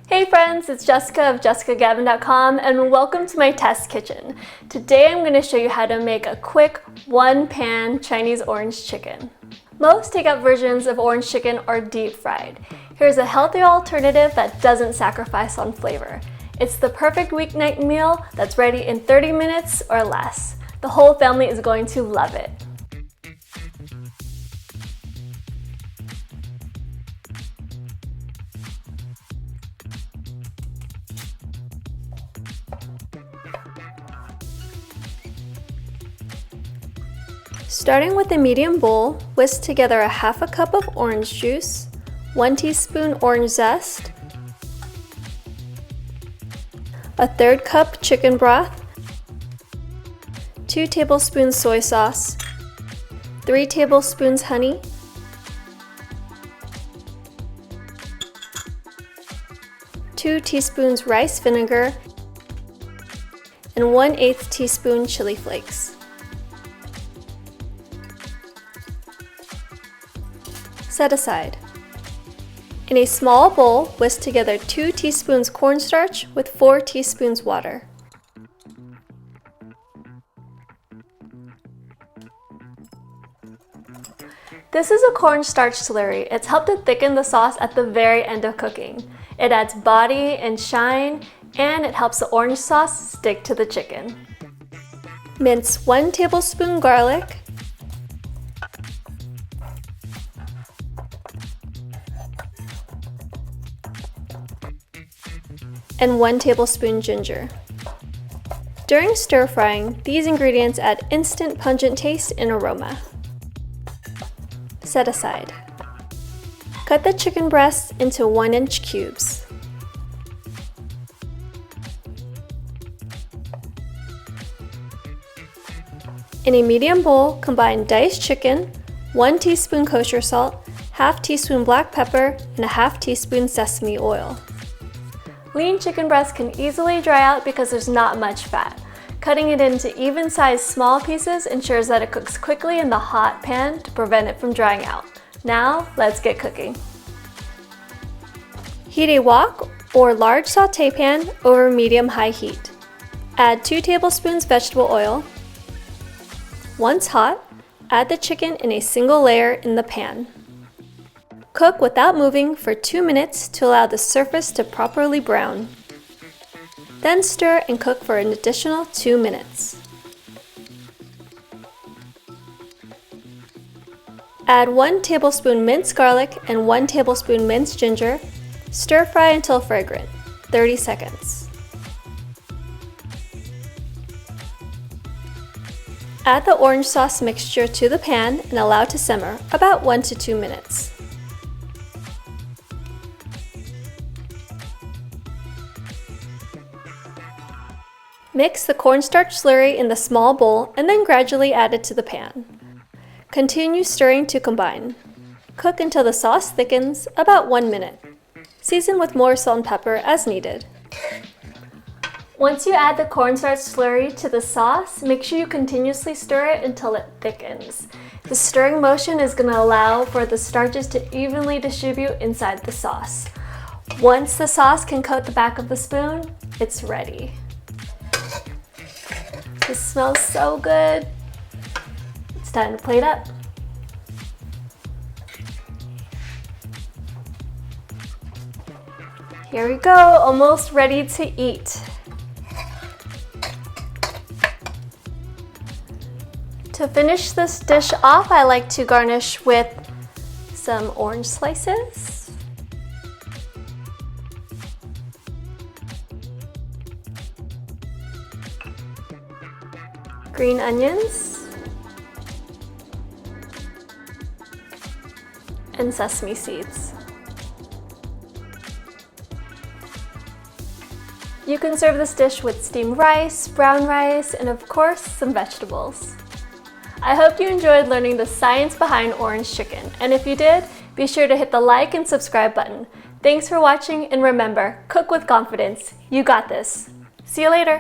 Hey friends, it's Jessica of jessicagavin.com and welcome to my test kitchen. Today I'm going to show you how to make a quick one-pan Chinese orange chicken. Most takeout versions of orange chicken are deep fried. Here's a healthier alternative that doesn't sacrifice on flavor. It's the perfect weeknight meal that's ready in 30 minutes or less. The whole family is going to love it. Starting with a medium bowl, whisk together a half a cup of orange juice, 1 teaspoon orange zest, a 1/3 cup chicken broth, 2 tablespoons soy sauce, 3 tablespoons honey, 2 teaspoons rice vinegar, and 1/8 teaspoon chili flakes. Set aside. In a small bowl, whisk together 2 teaspoons cornstarch with 4 teaspoons water. This is a cornstarch slurry. It's helped to thicken the sauce at the very end of cooking. It adds body and shine, and it helps the orange sauce stick to the chicken. Mince 1 tablespoon garlic, and 1 tablespoon ginger. During stir frying, these ingredients add instant pungent taste and aroma. Set aside. Cut the chicken breasts into 1-inch cubes. In a medium bowl, combine diced chicken, 1 teaspoon kosher salt, 1/2 teaspoon black pepper, and 1/2 teaspoon sesame oil. Lean chicken breast can easily dry out because there's not much fat. Cutting it into even-sized small pieces ensures that it cooks quickly in the hot pan to prevent it from drying out. Now, let's get cooking. Heat a wok or large sauté pan over medium-high heat. Add 2 tablespoons vegetable oil. Once hot, add the chicken in a single layer in the pan. Cook without moving for 2 minutes to allow the surface to properly brown. Then stir and cook for an additional 2 minutes. Add 1 tablespoon minced garlic and 1 tablespoon minced ginger. Stir fry until fragrant, 30 seconds. Add the orange sauce mixture to the pan and allow to simmer about 1 to 2 minutes. Mix the cornstarch slurry in the small bowl and then gradually add it to the pan. Continue stirring to combine. Cook until the sauce thickens, about 1 minute. Season with more salt and pepper as needed. Once you add the cornstarch slurry to the sauce, make sure you continuously stir it until it thickens. The stirring motion is going to allow for the starches to evenly distribute inside the sauce. Once the sauce can coat the back of the spoon, it's ready. This smells so good. It's time to plate up. Here we go, almost ready to eat. To finish this dish off, I like to garnish with some orange slices. Green onions, and sesame seeds. You can serve this dish with steamed rice, brown rice, and of course, some vegetables. I hope you enjoyed learning the science behind orange chicken, and if you did, be sure to hit the like and subscribe button. Thanks for watching, and remember, cook with confidence. You got this. See you later.